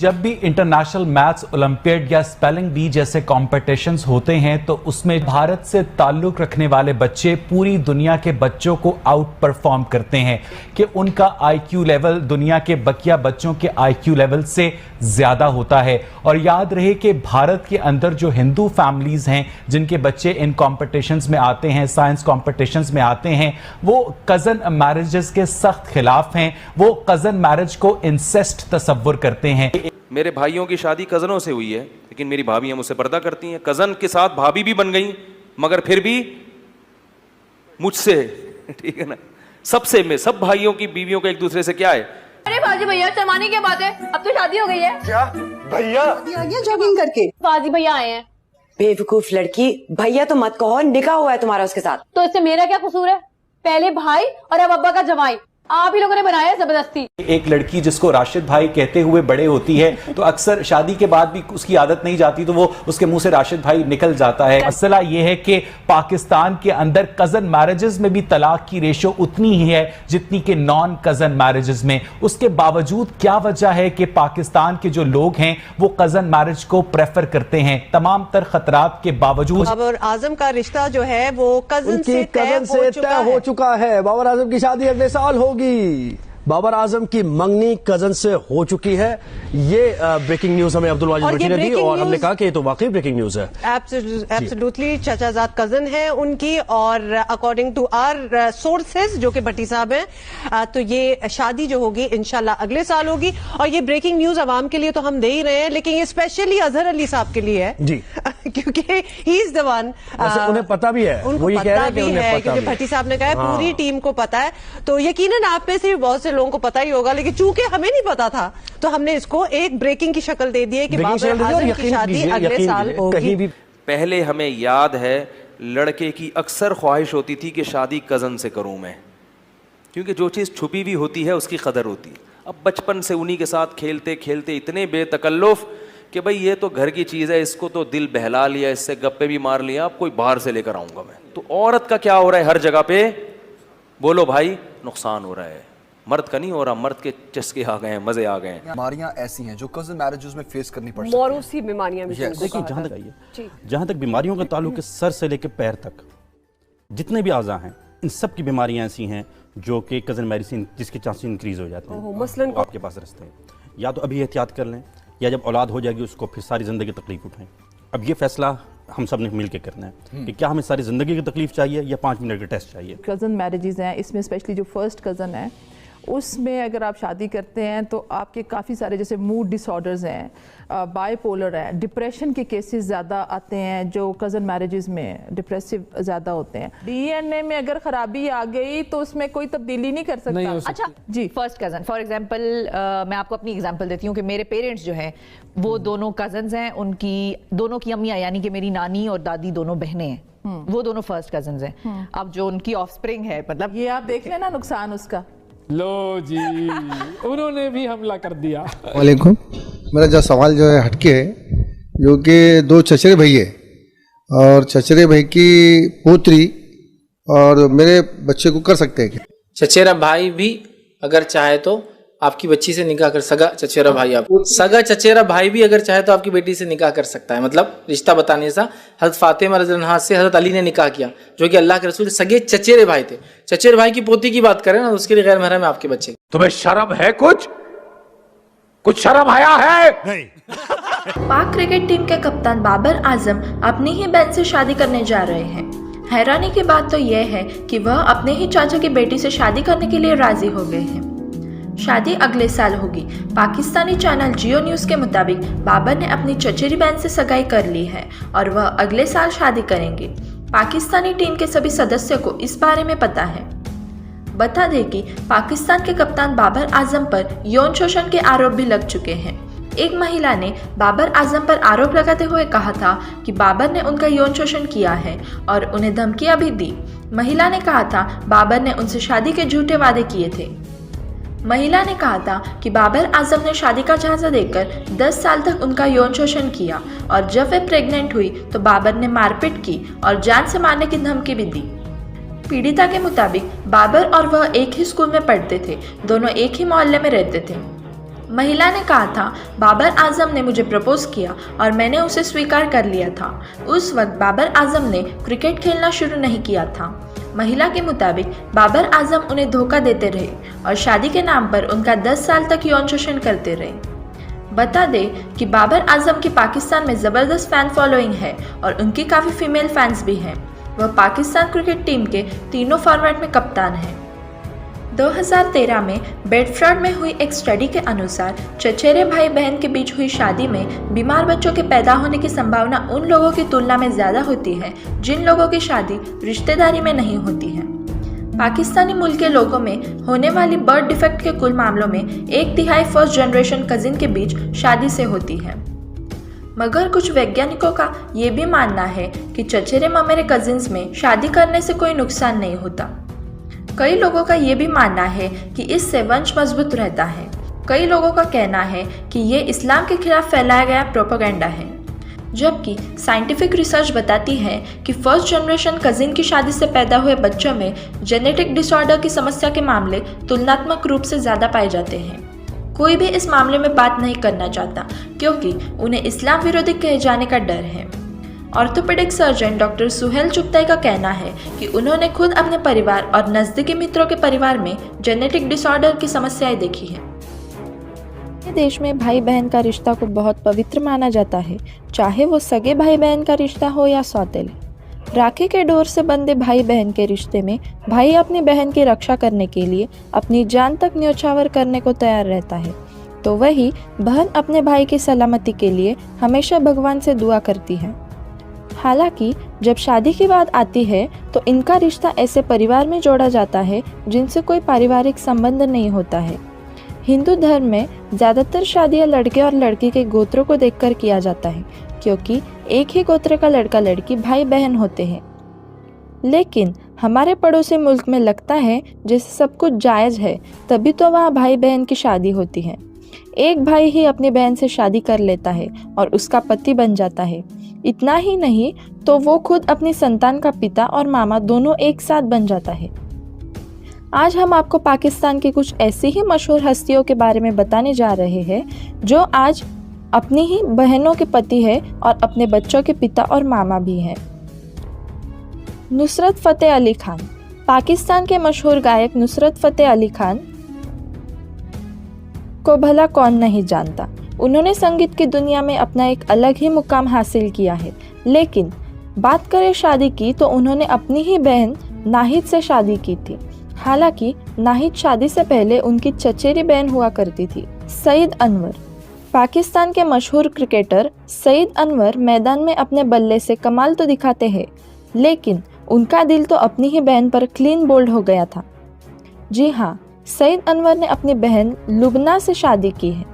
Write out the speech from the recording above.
जब भी international maths olympiad या स्पेलिंग बी जैसे कॉम्पिटिशन्स होते हैं तो उसमें भारत से ताल्लुक रखने वाले बच्चे पूरी दुनिया के बच्चों को आउट परफॉर्म करते हैं कि उनका आईक्यू लेवल दुनिया के बकिया बच्चों के आईक्यू लेवल से ज्यादा होता है। और याद रहे कि भारत के अंदर जो हिंदू फैमिलीज हैं जिनके बच्चे इन कॉम्पिटिशन्स में आते हैं, साइंस कॉम्पिटिशन्स में आते हैं, वो कजन मैरिजेस के सख्त खिलाफ हैं। वो कजन मैरिज को इंसेस्ट तस्वुर करते हैं। मेरे भाइयों की शादी कजनों से हुई है, लेकिन मेरी भाभियां मुझसे पर्दा करती हैं। कजन के साथ भाभी भी बन गई, मगर फिर भी मुझसे, ठीक है ना, सबसे में सब भाइयों की बीवियों का एक दूसरे से क्या है। अरे बाजी भैया शर्माने की बात है, अब तो शादी हो गई है। क्या भैया जॉगिंग करके बाजी भैया आए हैं। बेवकूफ लड़की, भैया तो मत कहो, निकाह हुआ है तुम्हारा उसके साथ। तो इससे मेरा क्या कसूर है? पहले भाई और अब अब्बा का जवाई, आप ही लोगों ने बनाया है जबरदस्ती। एक लड़की जिसको राशिद भाई कहते हुए बड़े होती है तो अक्सर शादी के बाद भी उसकी आदत नहीं जाती तो वो उसके मुंह से राशिद भाई निकल जाता है। मसला ये है कि पाकिस्तान के अंदर कजन मैरिजेस में भी तलाक की रेशो उतनी ही है जितनी कि नॉन कजन मैरिजेस में। उसके बावजूद क्या वजह है कि पाकिस्तान के जो लोग हैं वो कजन मैरिज को प्रेफर करते हैं तमाम तर खतरात के बावजूद। बाबर आजम का रिश्ता जो है वो कजन से तय हो चुका है। बाबर आजम की शादी अगले साल होगी। बाबर आजम की मंगनी कजन से हो चुकी है। ये ब्रेकिंग न्यूज हमें अब्दुल वाजिद भट्टी ने दी और हमने कहा कि ये तो वाकई ब्रेकिंग न्यूज है। एब्सोल्युटली चाचाजाद कजन है उनकी, और अकॉर्डिंग टू आवर सोर्सेज जो कि भट्टी साहब हैं, तो ये शादी जो होगी इंशाल्लाह अगले साल होगी। और ये ब्रेकिंग न्यूज अवाम के लिए तो हम दे ही रहे हैं, लेकिन ये स्पेशली अजहर अली साहब के लिए है जी क्योंकि ही इज द वन। उन्हें पता भी है, उनको पता भी है, क्योंकि भट्टी साहब ने कहा है पूरी टीम को पता है। तो यकीनन आप में से बहुत से लोगों को पता ही होगा, लेकिन चूंकि हमें नहीं पता था तो हमने इसको एक ब्रेकिंग की शक्ल दे दी है कि बाबर आजम की शादी अगले साल होगी। पहले हमें याद है लड़के की अक्सर ख्वाहिश होती थी कि शादी कजन से करूं मैं, क्योंकि जो चीज़ छुपी हुई होती है उसकी कदर होती है। अब बचपन से उन्हीं के साथ खेलते खेलते इतने बेतकल्लुफ कि भाई ये तो घर की चीज़ है, इसको तो दिल बहला लिया, इससे गप्पे भी मार लिया, अब कोई बाहर से लेकर आऊंगा मैं। तो औरत का क्या हो रहा है हर जगह पे? बोलो भाई, नुकसान हो रहा है। मर्द का नहीं हो रहा, मर्द के चस्के आ गए हैं, मजे आ गए हैं। बीमारियां ऐसी हैं जो कजन मैरिजेस में फेस करनी पड़ सकती हैं। मौरूसी बीमारियां भी। देखिए, जहां तक बीमारियों का ताल्लुक है, सर से लेकर पैर तक जितने भी आज़ा हैं, इन सब की बीमारियां ऐसी हैं जो कि कजन मैरिज से जिसके चांसेस इंक्रीज हो जाते हैं। मसलन तो आपके पास रास्ते हैं, या तो अभी एहतियात कर लें, या जब औलाद हो जाएगी उसको फिर सारी ज़िंदगी तकलीफ उठाएं। अब ये फैसला हम सब ने मिल के करना है कि क्या हमें सारी ज़िंदगी की तकलीफ चाहिए या 5 मिनट का टेस्ट चाहिए। कज़न मैरिजेस हैं, इसमें स्पेशली जो फर्स्ट कज़न है उसमें अगर आप शादी करते हैं तो आपके काफ़ी सारे जैसे मूड डिसऑर्डर्स हैं, बाइपोलर है, डिप्रेशन के केसेस ज़्यादा आते हैं जो कज़न मैरिजेस में डिप्रेसिव ज़्यादा होते हैं। डीएनए में अगर खराबी आ गई तो उसमें कोई तब्दीली नहीं कर सकता। अच्छा जी, फर्स्ट कज़न फॉर एग्जांपल, मैं आपको अपनी एग्जांपल देती हूँ कि मेरे पेरेंट्स जो हैं वो दोनों कज़न्स हैं, उनकी दोनों की अम्मियाँ यानी कि मेरी नानी और दादी दोनों बहनें हैं, वो दोनों फर्स्ट कज़न्स हैं। अब जो उनकी ऑफस्प्रिंग है, मतलब ये आप देख लेना नुकसान उसका। लो जी, उन्होंने भी हमला कर दिया। वालेकुम, मेरा जो सवाल जो है हटके है, जो कि 2 चचेरे भाई है और चचेरे भाई की पोत्री और मेरे बच्चे को कर सकते हैं क्या? चचेरा भाई भी अगर चाहे तो आपकी बच्ची से निकाह कर, सगा चचेरा भाई, आप सगा चचेरा भाई भी अगर चाहे तो आपकी बेटी से निकाह कर सकता है। मतलब रिश्ता बताने सा हज़रत फातिमा रज़ियल्लाहु अन्हा से हज़रत अली ने निकाह किया, जो कि अल्लाह के रसूल सगे चचेरे भाई थे। चचेरे भाई की पोती की बात करें ना, उसके लिए गैर महरम है आपके बच्चे। तुम्हें शर्म है? कुछ शर्म आया है? नहीं। पाक क्रिकेट टीम के कप्तान बाबर आजम अपनी ही बहन से शादी करने जा रहे हैं। हैरानी की बात तो यह है कि वह अपने ही चाचा की बेटी से शादी करने के लिए राजी हो गए हैं। शादी अगले साल होगी। पाकिस्तानी चैनल जियो न्यूज़ के मुताबिक बाबर ने अपनी चचेरी बहन से सगाई कर ली है और वह अगले साल शादी करेंगे। पाकिस्तानी टीम के सभी सदस्यों को इस बारे में पता है। बता दें कि पाकिस्तान के कप्तान बाबर आजम पर यौन शोषण के आरोप भी लग चुके हैं। एक महिला ने बाबर आजम पर आरोप लगाते हुए कहा था कि बाबर ने उनका यौन शोषण किया है और उन्हें धमकियां भी दी। महिला ने कहा था बाबर ने उनसे शादी के झूठे वादे किए थे। महिला ने कहा था कि बाबर आजम ने शादी का झांसा देकर 10 साल तक उनका यौन शोषण किया और जब वे प्रेग्नेंट हुई तो बाबर ने मारपीट की और जान से मारने की धमकी भी दी। पीड़िता के मुताबिक बाबर और वह एक ही स्कूल में पढ़ते थे, दोनों एक ही मोहल्ले में रहते थे। महिला ने कहा था, बाबर आजम ने मुझे प्रपोज किया और मैंने उसे स्वीकार कर लिया था। उस वक्त बाबर आजम ने क्रिकेट खेलना शुरू नहीं किया था। महिला के मुताबिक बाबर आजम उन्हें धोखा देते रहे और शादी के नाम पर उनका 10 साल तक यौन शोषण करते रहे। बता दें कि बाबर आजम की पाकिस्तान में ज़बरदस्त फ़ैन फॉलोइंग है और उनकी काफ़ी फीमेल फैंस भी हैं। वह पाकिस्तान क्रिकेट टीम के तीनों फॉर्मेट में कप्तान हैं। 2013 में बेडफोर्ड में हुई एक स्टडी के अनुसार चचेरे भाई बहन के बीच हुई शादी में बीमार बच्चों के पैदा होने की संभावना उन लोगों की तुलना में ज़्यादा होती है जिन लोगों की शादी रिश्तेदारी में नहीं होती है। पाकिस्तानी मूल के लोगों में होने वाली बर्थ डिफेक्ट के कुल मामलों में 1/3 फर्स्ट जनरेशन कजिन के बीच शादी से होती है। मगर कुछ वैज्ञानिकों का ये भी मानना है कि चचेरे ममेरे कजिन्स में शादी करने से कोई नुकसान नहीं होता। कई लोगों का ये भी मानना है कि इससे वंश मजबूत रहता है। कई लोगों का कहना है कि ये इस्लाम के खिलाफ फैलाया गया प्रोपेगेंडा है, जबकि साइंटिफिक रिसर्च बताती है कि फर्स्ट जनरेशन कजिन की शादी से पैदा हुए बच्चों में जेनेटिक डिसऑर्डर की समस्या के मामले तुलनात्मक रूप से ज़्यादा पाए जाते हैं। कोई भी इस मामले में बात नहीं करना चाहता क्योंकि उन्हें इस्लाम विरोधी कहे जाने का डर है। Orthopaedic surgeon doctor Suhel Chughtai का कहना है कि उन्होंने खुद अपने परिवार और नज़दीकी मित्रों के परिवार में जेनेटिक डिसऑर्डर की समस्याएं देखी हैं। देश में भाई बहन का रिश्ता को बहुत पवित्र माना जाता है, चाहे वो सगे भाई बहन का रिश्ता हो या सौतेले। राखी के डोर से बंधे भाई बहन के रिश्ते में भाई अपनी बहन की रक्षा करने के लिए अपनी जान तक न्यौछावर करने को तैयार रहता है, तो वही बहन अपने भाई की सलामती के लिए हमेशा भगवान से दुआ करती है। हालांकि जब शादी की बात आती है तो इनका रिश्ता ऐसे परिवार में जोड़ा जाता है जिनसे कोई पारिवारिक संबंध नहीं होता है। हिंदू धर्म में ज़्यादातर शादियां लड़के और लड़की के गोत्रों को देखकर किया जाता है, क्योंकि एक ही गोत्र का लड़का लड़की भाई बहन होते हैं। लेकिन हमारे पड़ोसी मुल्क में लगता है जैसे सब कुछ जायज़ है, तभी तो वहाँ भाई बहन की शादी होती है। एक भाई ही अपनी बहन से शादी कर लेता है और उसका पति बन जाता है। इतना ही नहीं तो वो खुद अपनी संतान का पिता और मामा दोनों एक साथ बन जाता है। आज हम आपको पाकिस्तान की कुछ ऐसी ही मशहूर हस्तियों के बारे में बताने जा रहे हैं जो आज अपनी ही बहनों के पति है और अपने बच्चों के पिता और मामा भी हैं। नुसरत फ़तेह अली खान। पाकिस्तान के मशहूर गायक नुसरत फ़तेह अली खान को भला कौन नहीं जानता। उन्होंने संगीत की दुनिया में अपना एक अलग ही मुकाम हासिल किया है। लेकिन बात करें शादी की तो उन्होंने अपनी ही बहन नाहिद से शादी की थी। हालांकि नाहिद शादी से पहले उनकी चचेरी बहन हुआ करती थी। सईद अनवर। पाकिस्तान के मशहूर क्रिकेटर सईद अनवर मैदान में अपने बल्ले से कमाल तो दिखाते हैं, लेकिन उनका दिल तो अपनी ही बहन पर क्लीन बोल्ड हो गया था। जी हाँ, सईद अनवर ने अपनी बहन लुबना से शादी की है।